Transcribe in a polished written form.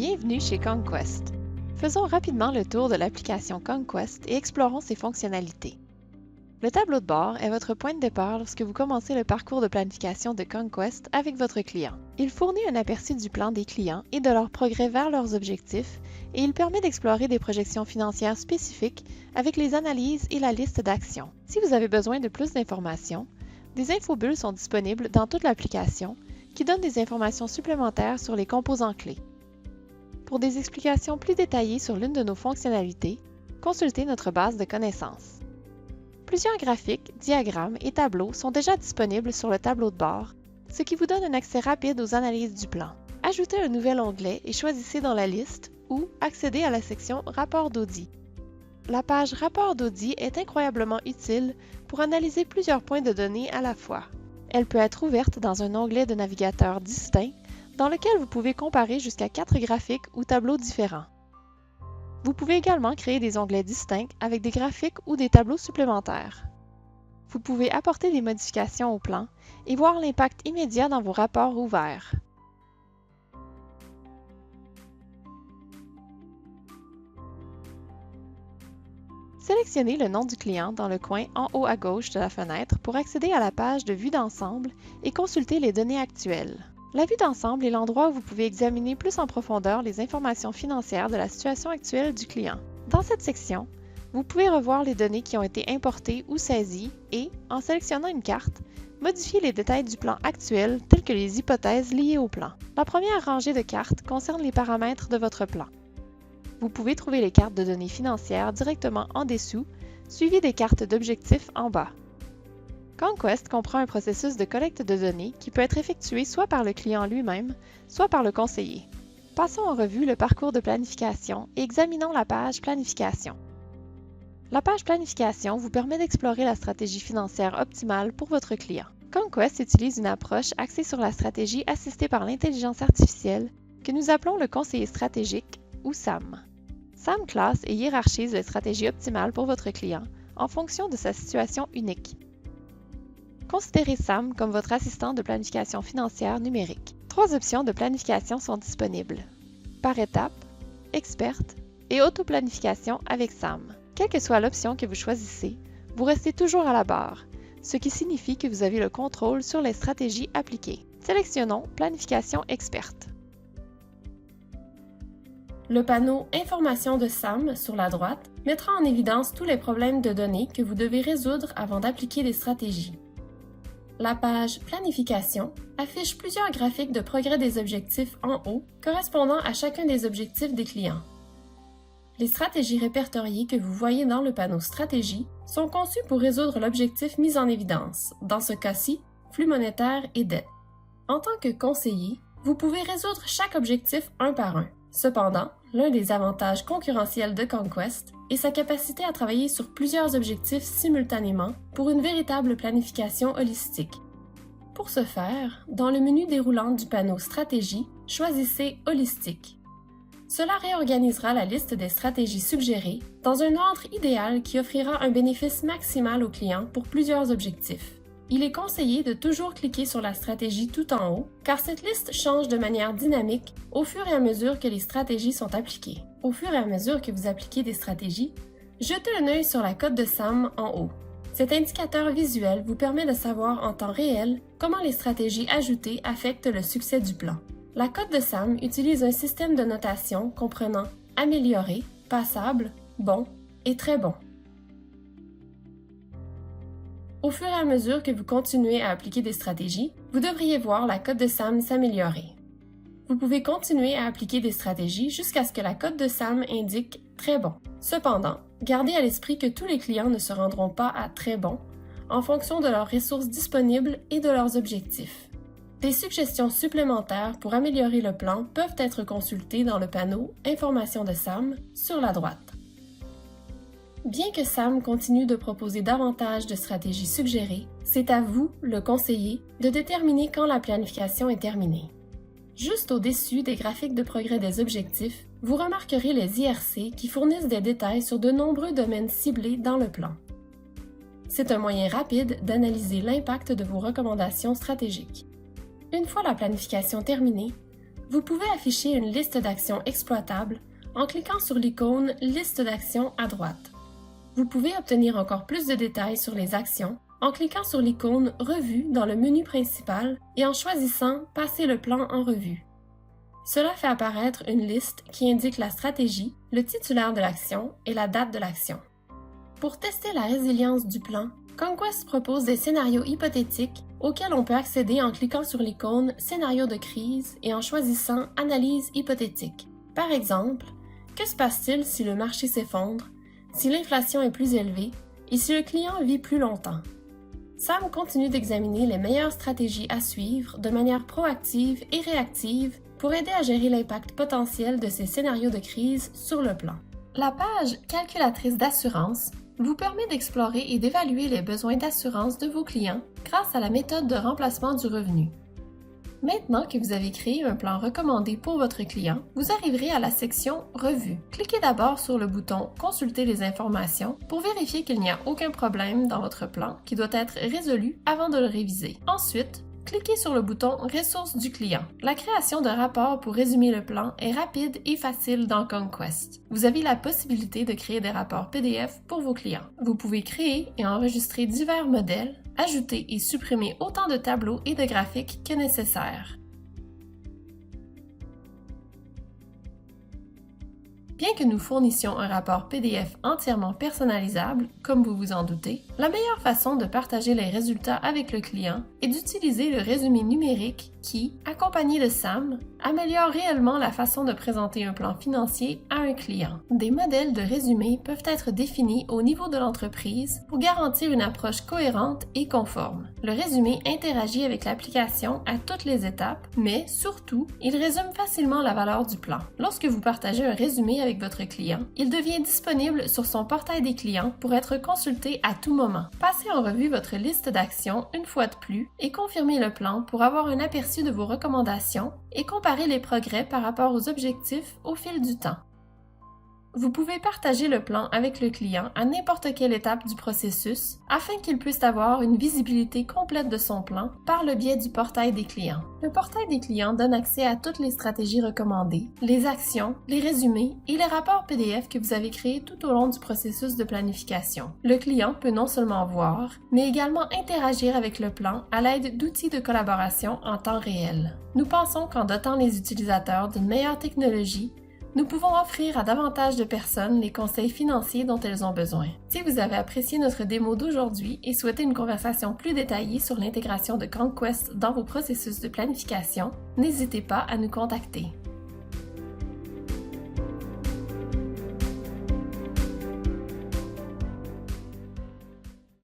Bienvenue chez Conquest. Faisons rapidement le tour de l'application Conquest et explorons ses fonctionnalités. Le tableau de bord est votre point de départ lorsque vous commencez le parcours de planification de Conquest avec votre client. Il fournit un aperçu du plan des clients et de leur progrès vers leurs objectifs et il permet d'explorer des projections financières spécifiques avec les analyses et la liste d'actions. Si vous avez besoin de plus d'informations, des infobulles sont disponibles dans toute l'application qui donnent des informations supplémentaires sur les composants clés. Pour des explications plus détaillées sur l'une de nos fonctionnalités, consultez notre base de connaissances. Plusieurs graphiques, diagrammes et tableaux sont déjà disponibles sur le tableau de bord, ce qui vous donne un accès rapide aux analyses du plan. Ajoutez un nouvel onglet et choisissez dans la liste ou accédez à la section Rapport d'audit. La page Rapport d'audit est incroyablement utile pour analyser plusieurs points de données à la fois. Elle peut être ouverte dans un onglet de navigateur distinct dans lequel vous pouvez comparer jusqu'à 4 graphiques ou tableaux différents. Vous pouvez également créer des onglets distincts avec des graphiques ou des tableaux supplémentaires. Vous pouvez apporter des modifications au plan et voir l'impact immédiat dans vos rapports ouverts. Sélectionnez le nom du client dans le coin en haut à gauche de la fenêtre pour accéder à la page de vue d'ensemble et consulter les données actuelles. La vue d'ensemble est l'endroit où vous pouvez examiner plus en profondeur les informations financières de la situation actuelle du client. Dans cette section, vous pouvez revoir les données qui ont été importées ou saisies et, en sélectionnant une carte, modifier les détails du plan actuel tels que les hypothèses liées au plan. La première rangée de cartes concerne les paramètres de votre plan. Vous pouvez trouver les cartes de données financières directement en dessous, suivies des cartes d'objectifs en bas. Conquest comprend un processus de collecte de données qui peut être effectué soit par le client lui-même, soit par le conseiller. Passons en revue le parcours de planification et examinons la page Planification. La page Planification vous permet d'explorer la stratégie financière optimale pour votre client. Conquest utilise une approche axée sur la stratégie assistée par l'intelligence artificielle que nous appelons le conseiller stratégique ou SAM. SAM classe et hiérarchise les stratégies optimales pour votre client en fonction de sa situation unique. Considérez SAM comme votre assistant de planification financière numérique. 3 options de planification sont disponibles: par étape, experte et autoplanification avec SAM. Quelle que soit l'option que vous choisissez, vous restez toujours à la barre, ce qui signifie que vous avez le contrôle sur les stratégies appliquées. Sélectionnons Planification experte. Le panneau Informations de SAM sur la droite mettra en évidence tous les problèmes de données que vous devez résoudre avant d'appliquer des stratégies. La page Planification affiche plusieurs graphiques de progrès des objectifs en haut correspondant à chacun des objectifs des clients. Les stratégies répertoriées que vous voyez dans le panneau Stratégie sont conçues pour résoudre l'objectif mis en évidence, dans ce cas-ci, flux monétaire et dette. En tant que conseiller, vous pouvez résoudre chaque objectif un par un. Cependant, l'un des avantages concurrentiels de Conquest est sa capacité à travailler sur plusieurs objectifs simultanément pour une véritable planification holistique. Pour ce faire, dans le menu déroulant du panneau Stratégie, choisissez Holistique. Cela réorganisera la liste des stratégies suggérées dans un ordre idéal qui offrira un bénéfice maximal au client pour plusieurs objectifs. Il est conseillé de toujours cliquer sur la stratégie tout en haut, car cette liste change de manière dynamique au fur et à mesure que les stratégies sont appliquées. Au fur et à mesure que vous appliquez des stratégies, jetez un œil sur la cote de SAM en haut. Cet indicateur visuel vous permet de savoir en temps réel comment les stratégies ajoutées affectent le succès du plan. La cote de SAM utilise un système de notation comprenant amélioré, passable, bon et très bon. Au fur et à mesure que vous continuez à appliquer des stratégies, vous devriez voir la cote de SAM s'améliorer. Vous pouvez continuer à appliquer des stratégies jusqu'à ce que la cote de SAM indique « Très bon ». Cependant, gardez à l'esprit que tous les clients ne se rendront pas à « Très bon » en fonction de leurs ressources disponibles et de leurs objectifs. Des suggestions supplémentaires pour améliorer le plan peuvent être consultées dans le panneau « Informations de SAM » sur la droite. Bien que SAM continue de proposer davantage de stratégies suggérées, c'est à vous, le conseiller, de déterminer quand la planification est terminée. Juste au-dessus des graphiques de progrès des objectifs, vous remarquerez les IRC qui fournissent des détails sur de nombreux domaines ciblés dans le plan. C'est un moyen rapide d'analyser l'impact de vos recommandations stratégiques. Une fois la planification terminée, Vous pouvez afficher une liste d'actions exploitables en cliquant sur l'icône « Liste d'actions » à droite. Vous pouvez obtenir encore plus de détails sur les actions en cliquant sur l'icône « Revue » dans le menu principal et en choisissant « Passer le plan en revue ». Cela fait apparaître une liste qui indique la stratégie, le titulaire de l'action et la date de l'action. Pour tester la résilience du plan, Conquest propose des scénarios hypothétiques auxquels on peut accéder en cliquant sur l'icône « Scénario de crise » et en choisissant « Analyse hypothétique ». Par exemple, que se passe-t-il si le marché s'effondre, si l'inflation est plus élevée et si le client vit plus longtemps? Sam continue d'examiner les meilleures stratégies à suivre de manière proactive et réactive pour aider à gérer l'impact potentiel de ces scénarios de crise sur le plan. La page « Calculatrice d'assurance » vous permet d'explorer et d'évaluer les besoins d'assurance de vos clients grâce à la méthode de remplacement du revenu. Maintenant que vous avez créé un plan recommandé pour votre client, vous arriverez à la section « Revue ». Cliquez d'abord sur le bouton « Consulter les informations » pour vérifier qu'il n'y a aucun problème dans votre plan qui doit être résolu avant de le réviser. Ensuite, cliquez sur le bouton « Ressources du client ». La création de rapports pour résumer le plan est rapide et facile dans Conquest. Vous avez la possibilité de créer des rapports PDF pour vos clients. Vous pouvez créer et enregistrer divers modèles, ajouter et supprimer autant de tableaux et de graphiques que nécessaire. Bien que nous fournissions un rapport PDF entièrement personnalisable, comme vous vous en doutez, la meilleure façon de partager les résultats avec le client est d'utiliser le résumé numérique qui, accompagné de SAM, améliore réellement la façon de présenter un plan financier à un client. Des modèles de résumé peuvent être définis au niveau de l'entreprise pour garantir une approche cohérente et conforme. Le résumé interagit avec l'application à toutes les étapes, mais surtout, il résume facilement la valeur du plan. Lorsque vous partagez un résumé avec votre client, il devient disponible sur son portail des clients pour être consulté à tout moment. Passez en revue votre liste d'actions une fois de plus et confirmez le plan pour avoir un aperçu de vos recommandations et comparer les progrès par rapport aux objectifs au fil du temps. Vous pouvez partager le plan avec le client à n'importe quelle étape du processus afin qu'il puisse avoir une visibilité complète de son plan par le biais du portail des clients. Le portail des clients donne accès à toutes les stratégies recommandées, les actions, les résumés et les rapports PDF que vous avez créés tout au long du processus de planification. Le client peut non seulement voir, mais également interagir avec le plan à l'aide d'outils de collaboration en temps réel. Nous pensons qu'en dotant les utilisateurs d'une meilleure technologie, nous pouvons offrir à davantage de personnes les conseils financiers dont elles ont besoin. Si vous avez apprécié notre démo d'aujourd'hui et souhaitez une conversation plus détaillée sur l'intégration de Conquest dans vos processus de planification, n'hésitez pas à nous contacter.